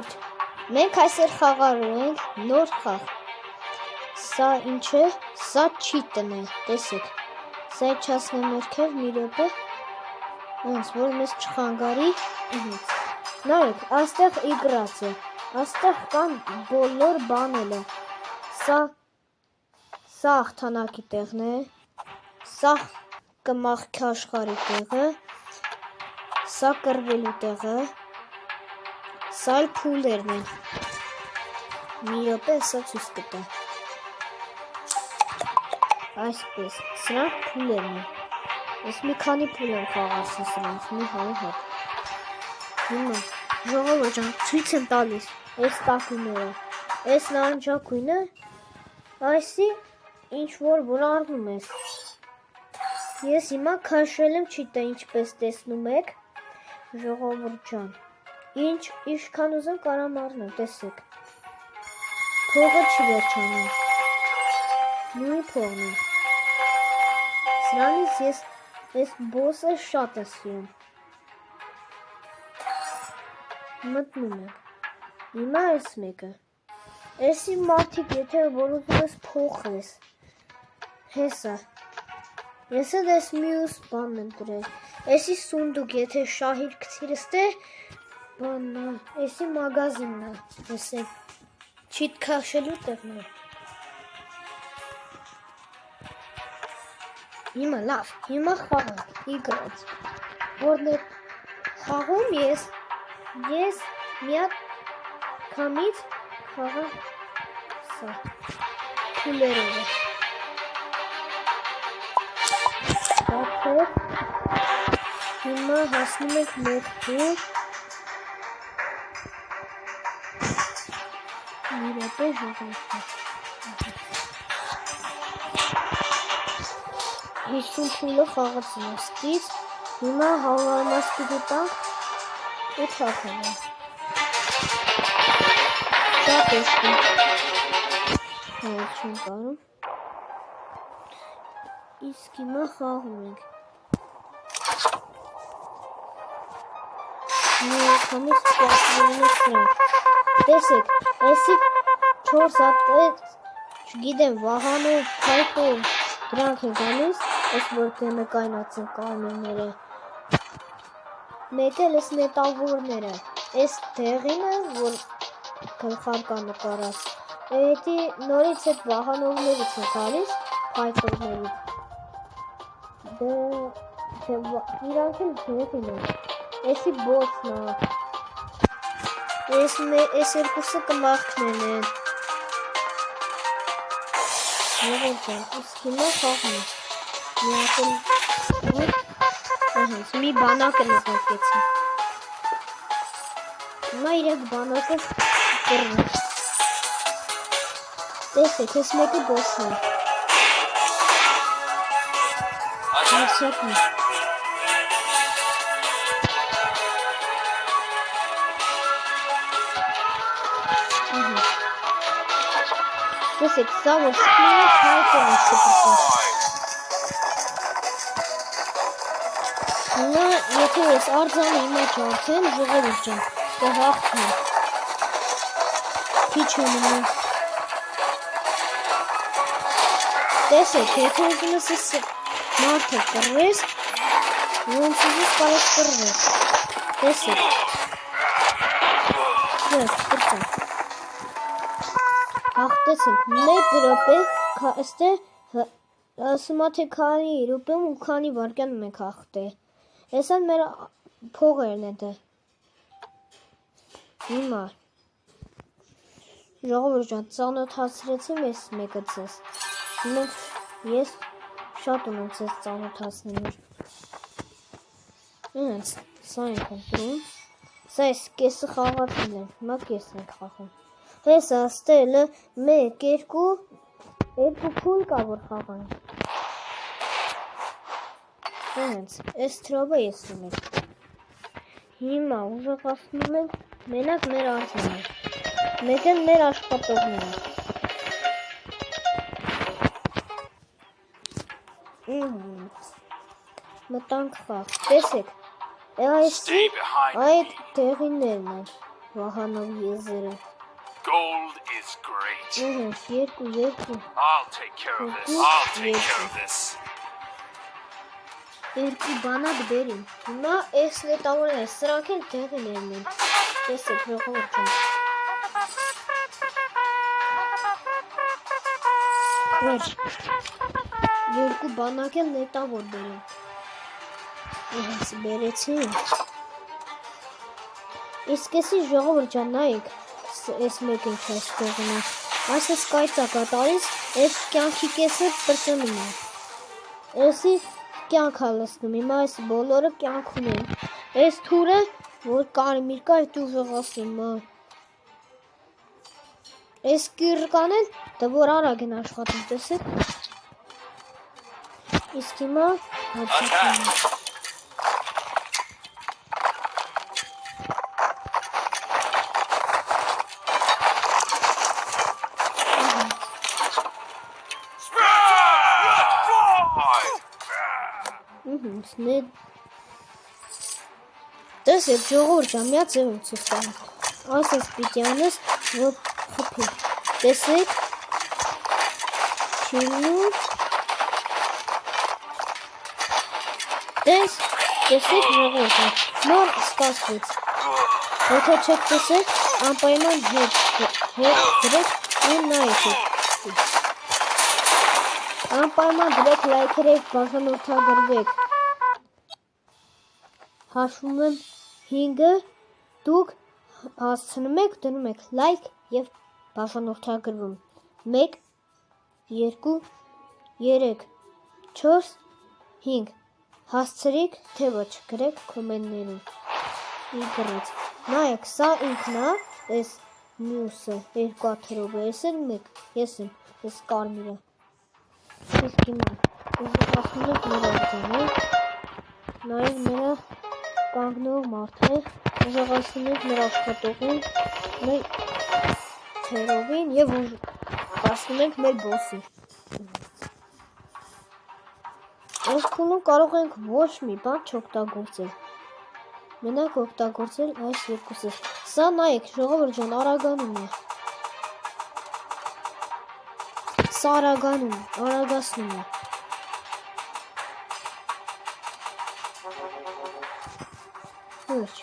Յոթ։ Մենք այսօր խաղալու ենք նոր խաղ։ Սա ինչ է, սա չիտն է, տեսեք, սա չասնեմ երկև մի րոպե, ոնց որ մեզ չխանգարի, նայեք, այստեղ իգրած է, այստեղ կան բոլոր բաները, սա հաղթանակի տեղն է, սա կմախքի աշխարհի տեղը, սա կռվելու տեղը, սա էլ փուլերն են, մի րոպե սա ցույց կտա։ Այսպես, սրանք փուլերն են, ես մի քանի փուլ եմ խաղացել սրանք, մի հատ։ Հիմա, ժողովուրդ ջան, ցույց եմ տալիս, այս տակույները, այս նարնջակույնը, այսի ինչ-որ որ առնում ես։ Ես հիմա քաշել եմ չիտա, ինչպես տեսնում եք, ժողովուրդ ջան, ինչքան ուզեմ կարամ առնեմ, տեսեք, փողը չի վերջանում, նույն փողն է։ Սրանից ես այս բոսը շատ է սիրում։ Մտնում եմ։ Հիմա այս մեկը։ Էսի մարդիկ, եթե որ ուզում ես փոխես, հեսա։ Ես էլ ես մյուս բանն եմ դրել։ Էսի սունդուկ, եթե շահիր կցիրս դե, բանն է, էսի մագազինն է, հեսեք, չիտ քաշելու տեղն է։ Հիմա լավ, հիմա խաղում, իգրած, որն է խաղում ես միատ կամից խաղամ սա, կուլերով է, բացեք, հիմա հասնում ենք մեկ փուլ, մի րոպե ժողովուրդ 50 փուլը խաղացին աստից, հիմա հավանասպիտի տանք ու թակում է։ Շատ էստում։ Հայր չեմ կարում։ Իսկ հիմա խաղում ենք։ Մի քանից պասվում է սրանք։ Տեսեք, էսի 4 հատ, չգիտեմ, վահանու, քայքով, դրանք են գալիս, ես որ դեմը կայնած են կարմիրները, մեկ էլ ես մետավորները, ես դեղինը, որ գլխարկա նկարած, էդի նորից էդ վահանովներից են գալիս, քայքովներից, իրանք էլ դեղին են, եսի բոսն է, ես երկուսը կմախքնեն են, իսկ հիմա խաղում է, մի բանակը նկարկեցին, հիմա իրեք բանակը կրն է, տեսեք, ես մեկը բոսն է, հարսակն է, տեսեք, սա որ սկինում է քայքով է շպրտում, հիմա, եթե ես արձանը հիմա չարցեմ, ժողովուրդ ջան, կհաղթեմ, քիչ եմ ունում, տեսեք, եթե ուզում ես ես մարդը կռվես, ոնց ուզես կարես կռվես, տեսեք, ես կրծեմ, հաղթեցինք, մեկ րոպե, այստեղ ասում թե քանի րոպեմ ու քանի վարկյանում ենք հաղթել, ես են մեր փողերն է դե, հիմա, ժողովուրդ ջան, ծանոթացրեցիմ ես մեկը ձեզ, ես շատ ունեմ ձեզ ծանոթացնելու, ինձ, սա ենք ընտրում, սա ես կեսը խաղացին եմ, հիմա կեսն ենք խաղում, ես աստելը մեկ, երկու փուլ կա որ խաղանք, Հենց, այս թրոբը ես ունեմ, հիմա ուժեղացնում ենք մենակ մեր արձանը, մեկ են մեր աշխատողները, մտանք խաղ, տեսեք, այդ տեղիններն են, Վահանով եզերը։ Gold is great. Երկու։ I'll take care of this. I'll take care of this. Երկու բանակ բերին։ Հիմա այս նետավորները սրանք են տեղի ներմեն։ Տեսեք, ժողովուրդ ջան։ Վերջ։ Երկու բանակ են նետավոր բերին։ Ահաս բերեցին։ Իսկ էսի ժողովուրդ ջան նայեք, այս մեկին չես կողնա։ Այսպես կայծա կատարից, այս կյանքի կեսը պրծնում է։ Էսի կյանք հալսնում, հիմա այս բոլորը կյանք ունեն։ Այս թուրը, որ կարմիր կա, այդ ուժեղացնում է։ Այս կիրկան էլ, դա որ արագ են աշխատում, տեսեք։ Իսկ հիմա հաճակում է։ Տեսեք, ժողովուրդ ջան, միա ձևում ցույց տամ։ Ասես պիտի անես, որ խփի։ Տեսեք։ Չինում։ Տեսեք ժողովուրդ ջան, նոր ստացվեց։ Եթե չեք տեսեք, անպայման հետ գրեք ու նայեք։ Անպայման դրեք լայքերով բաժանորդագրվեք։ Հաշվում եմ 5-ը, դուք հասցնում եք, դնում եք լայք և բաժանորդագրվում։ 1, 2, 3, 4, 5, հասցրիք, թե ոչ, գրեք կոմենտներում, իգրեց, նայեք, սա ինքնա, ես մյուսը, 2 աթրովը, ես են մեկ, ես եմ, ես կարմիրը, իսկ հիմա, ես ասնում եք մեր արձանը, նայեք մերա կանգնող մարդեր, ուժեղացնում եք մեր աշխատողին, մեր թերովին և ուժեղացնում եք մեր բոսի։ Այս փուլում կարող ենք ոչ մի բան չօգտագործել։ Մենակ օգտագործել այս երկուսը։ Սա նայեք, ժողովուրդ ջան, արագանում է։ Սա արագացնում է։ Վերջ։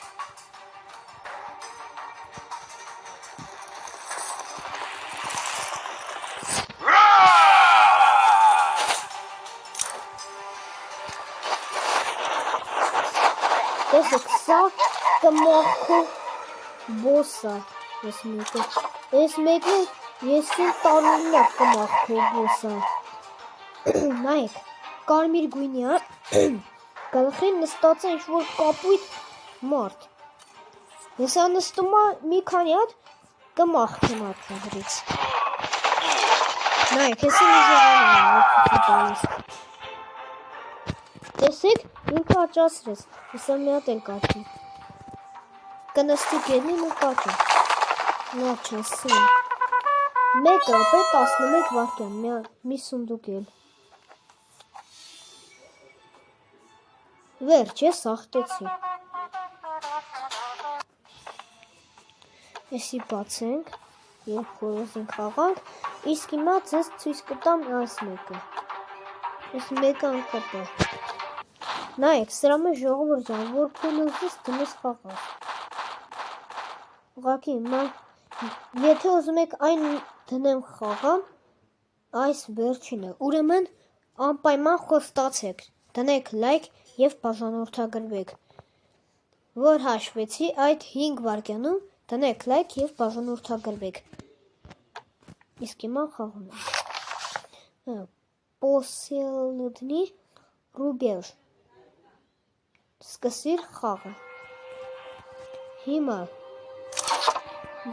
Տեսեք, սա կմախքու բոսա, ես մեկը, ես մեկը, ես տարունն է կմախքու բոսա, նայեք, կարմիր գույնի է, գլխին նստած է ինչ-որ կապույտ մարդ, ես նստում մի քանի հատ կմախքեմ ատնագրից, նայեք, ես ուժեղանում եմ, տեսեք, ինքը աճասրեց, հեսա մի հատ էլ կաչի, կնստի գերնին ու կաչի, նավ չասին, 1 րոպե 11 վայրկյան, մի սունդուկ էլ, վերջ, ես աղտեցի, եսի բացենք, երբ խորոզին խաղանք, իսկ հիմա ձեզ ցույց կտամ այս մեկը, ես մեկը անկապը, նայեք, սրա մեջ ժողովուրդ ջան, որ փուլուզից դնես խաղալ, ուղղակի, եթե ուզում եք այն դնեմ խաղամ, այս վերջինը, ուրեմն անպայման խոստացեք, դնեք լայք և բաժանորդագրվեք, որ հաշվեցի այդ 5 վայրկյանում, դնեք լայք և բաժանորդագրվեք, իսկ հիմա խաղում եմ, պոսելնի ռուբեժ, սկսիր խաղը, հիմա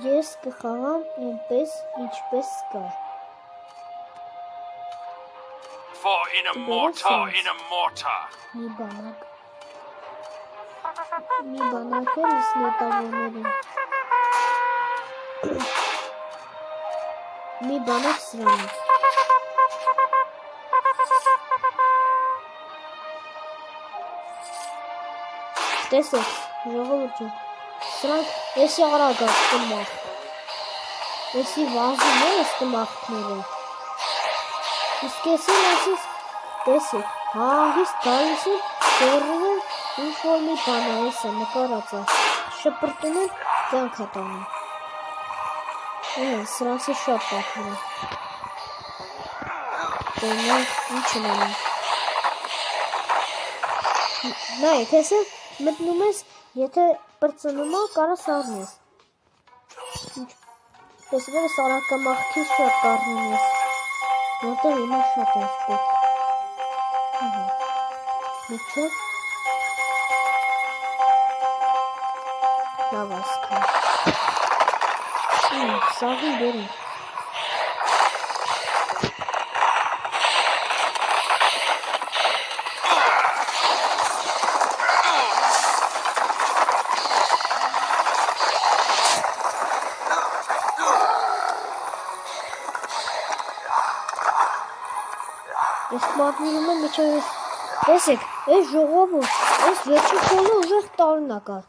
ես կխաղամ այնպես, ինչպես կա, in a mortar. Մի բանակ էլ ես նետավորներին, մի բանակ սրանից, տեսեք, ժողովուրդ ջան, սրանք Էսի արագա կմախ։ Էսի վազում է ես կմախքները։ Իսկ էսին ասիս տեսեք, հանգիստ գալիս են, ձեռում են ինչ-որ մի բան այս է նկարած է, շպրտում են, կյանք է տանում։ Սրանցի շատ տակում է։ Դենանք ինչ են անում։ Նայեք, հեսը մտնում ես, եթե պրծնում է, կարաս առնես։ Տեսնում ես արակամախքից շատ կարնում ես, որտեղ իմա շատ ես պետք։ Միջով լավ ասկա։ Սաղին բերին։ Ես մատնիրում եմ միջև ես, տեսեք, ես ժողովուրդ, ես վերջին փոլը ուժեղ տարնակ է,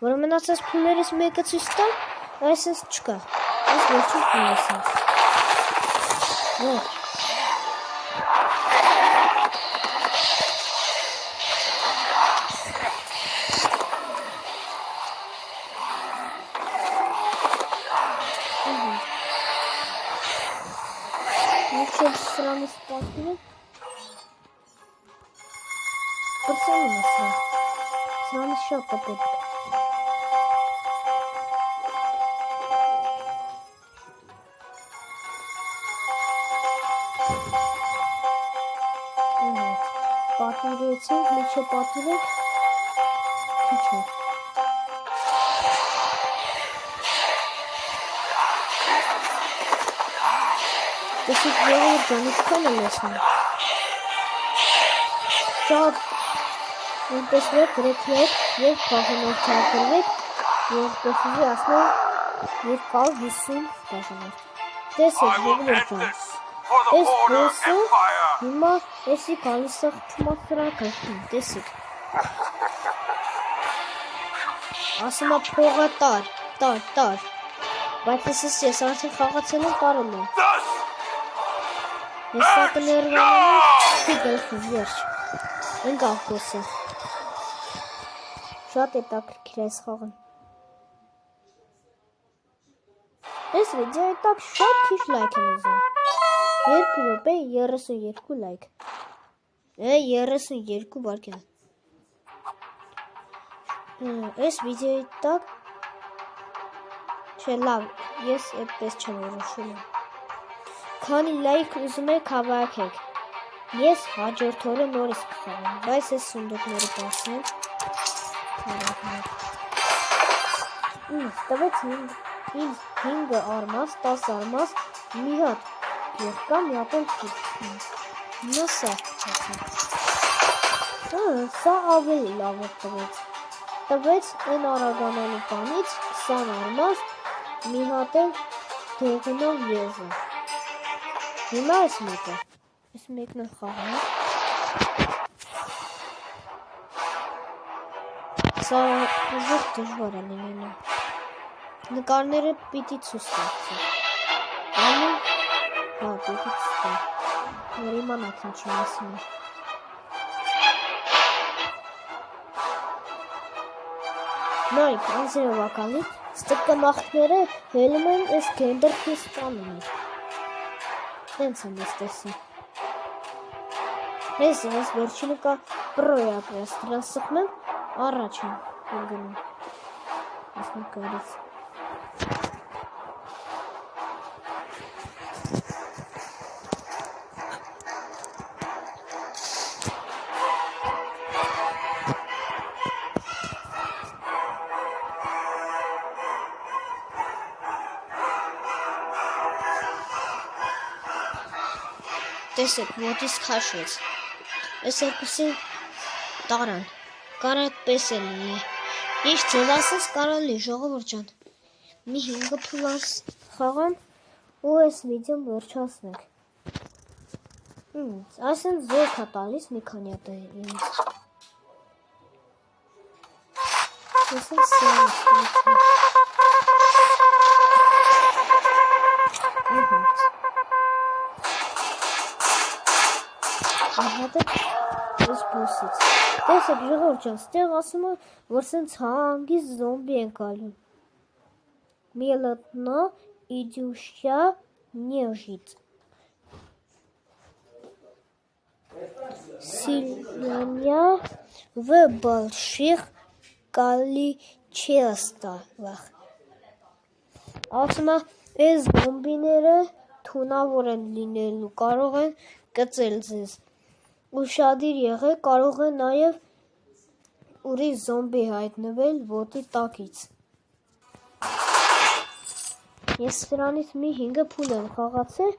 որը մնացած փուլերից մեկը ցույց տա, այս ես չկա, ես վերջին փոլս եմ, որ, միջև սրանից տակին է, Պրծանում է սրա, սրանից շատ է պետք։ Պատիրեցինք, միջև պատիրենք, քիչ է։ Տեսիք ժողովուրդ ջան, ինչքան է լեցնում։ Շատ Այնպես վեր գրեքնեք և բաղանորդակրվեք և տեսիզի ասնող 250 բաղանորդ։ Տեսեք ժողովուրդ ջան, այս բոսը հիմա էսի գալիս է խփումա սրա գլխին, տեսեք։ Ասում է փողը տար, բայց ես արդեն խաղացել եմ տարել եմ։ Ես սա կներվանանեմ թի գլխին, վերջ, ընկավ բոսը։ Շատ է տակրքիր այս խաղն։ Այս վիդեոյի տակ շատ քիչ լայք են ուզում։ 2 րոպե 32 լայք։ 32 վայրկյան։ Այս վիդեոյի տակ չէ լավ, ես այդպես չեմ որոշում։ Քանի լայք ուզում եք հավաքեք։ Ես հաջորդ օրը նորից կխաղամ, բայց ես սունդուկները պասեմ։ Տվեց 5 արմաս, 10 արմաս, մի հատ երկա, մի հատ էլ քիչ։ Նա սա ավելի լավ է տվեց։ Տվեց այն արագանալու բանից 20 արմաս, մի հատ էլ դեղնով եզը։ Հիմա այս մեկը։ Այս մեկն էլ խաղում է։ Սա ուժեղ դժվար է լինելու։ Նկարները պիտի ցույց տալու։ Անում, հա, պիտի ցույց տալ։ Որ իմանաք ինչի մասին է։ Նայք, անձրևականի ստկմախքները հելում են այս գենդերքի սպանում էր։ Հենց եմ ես տեսի։ Ես վերջինը կա պրոյակրես, դրան սխմ եմ, առաջ եմ գնում։ Ես նկարից։ Տեսեք, ոտից քաշվեց։ Այս երկուսին տարան։ Կարա այդպես է լինի։ Ինչ ձևասես կարալի, ժողովուրդ ջան։ Մի 5 փուլանց խաղամ ու այս վիդեոն վերջացնենք։ Այսինքն զորք է տալիս մի քանի հատ ինձ։ Այսինքն սրանց։ Ահա այս բոսից։ Տեսեք ժողովուրդ ջան, ստեղ ասում է, որ սենց հանգիստ զոմբի են գալու։ Մելոտնա իդյուշյա նեժից։ Сильная в больших количествах։ Ասում է, այս զոմբիները թունավոր են լինելու, կարող են կծել ձեզ։ Ուշադիր եղեք, կարող է նաև ուրիշ զոմբի հայտնվել ոտի տակից։ Ես սրանից մի 5 փուլ եմ խաղացել,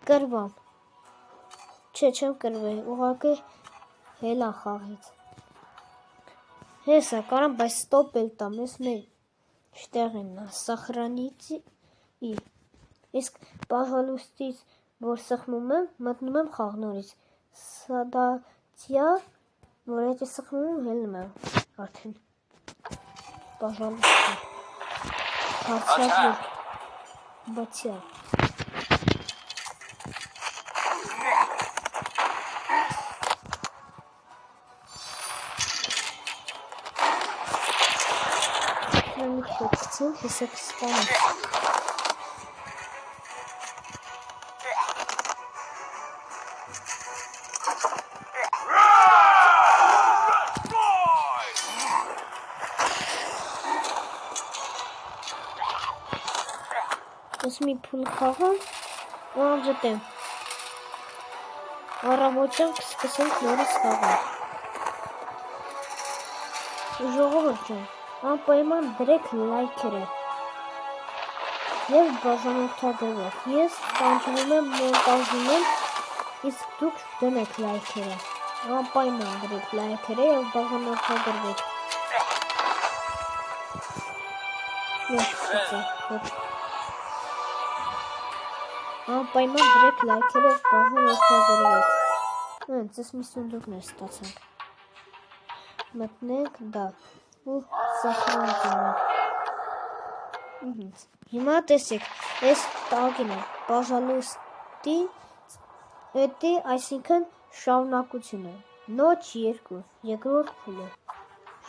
կրվամ։ Չէ, չեմ կրվել, ուղղակի հելա խաղից։ Հեսա, կարամ, բայց ստոպ էլ տամ, ես մեր շտեղին նա, սախրանիցի, իսկ պահալուստից, որ սխմում եմ, մտնում եմ խաղնորից, սադացյա, որ հետ է սխմում եմ, հելնում եմ, արդեն, պահալուստի, հարցյակ, բացյա։ Քցին հեսակ ստանը։ Ես մի փուլ խաղամ, ու անջտեմ։ Առավոտյան կսկսենք նորից խաղալ։ Ժողովուրդ ջան, անպայման դրեք լայքերը և բաժանորդագրվեք։ Ես տանջվում եմ, մոնտաժում եմ, իսկ դուք դնեք լայքերը։ Անպայման դրեք լայքերը և բաժանորդագրվեք։ Անպայման դրեք լայքերը և բաժանորդագրվեք։ Հենց ես մի սունդուկներ ստացանք։ Մտնենք դա ու սախրանք ունենք։ Հիմա տեսեք, ես տագին եմ, բաժալուստի էտի, այսինքն շարունակությունը, նոչ 2, երկրորդ փուլը,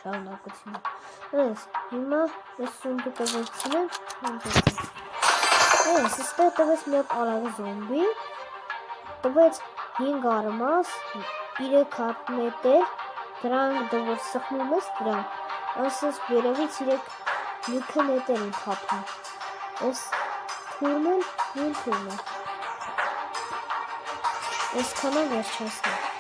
շարունակությունը։ Ես, հիմա ես սունդուկը վերցնեմ, ես ստեղ տվեց մի հատ արագ զոմբի, տվեց 5 արմաս, 3 հատ նետեր, դրանք դվոր սխմում ես դրանք, ասես վերևից 3 լիքը նետեր են թափում, ես թուրմ եմ, նույն թուրմ եմ, ես քանա վերջասնեմ։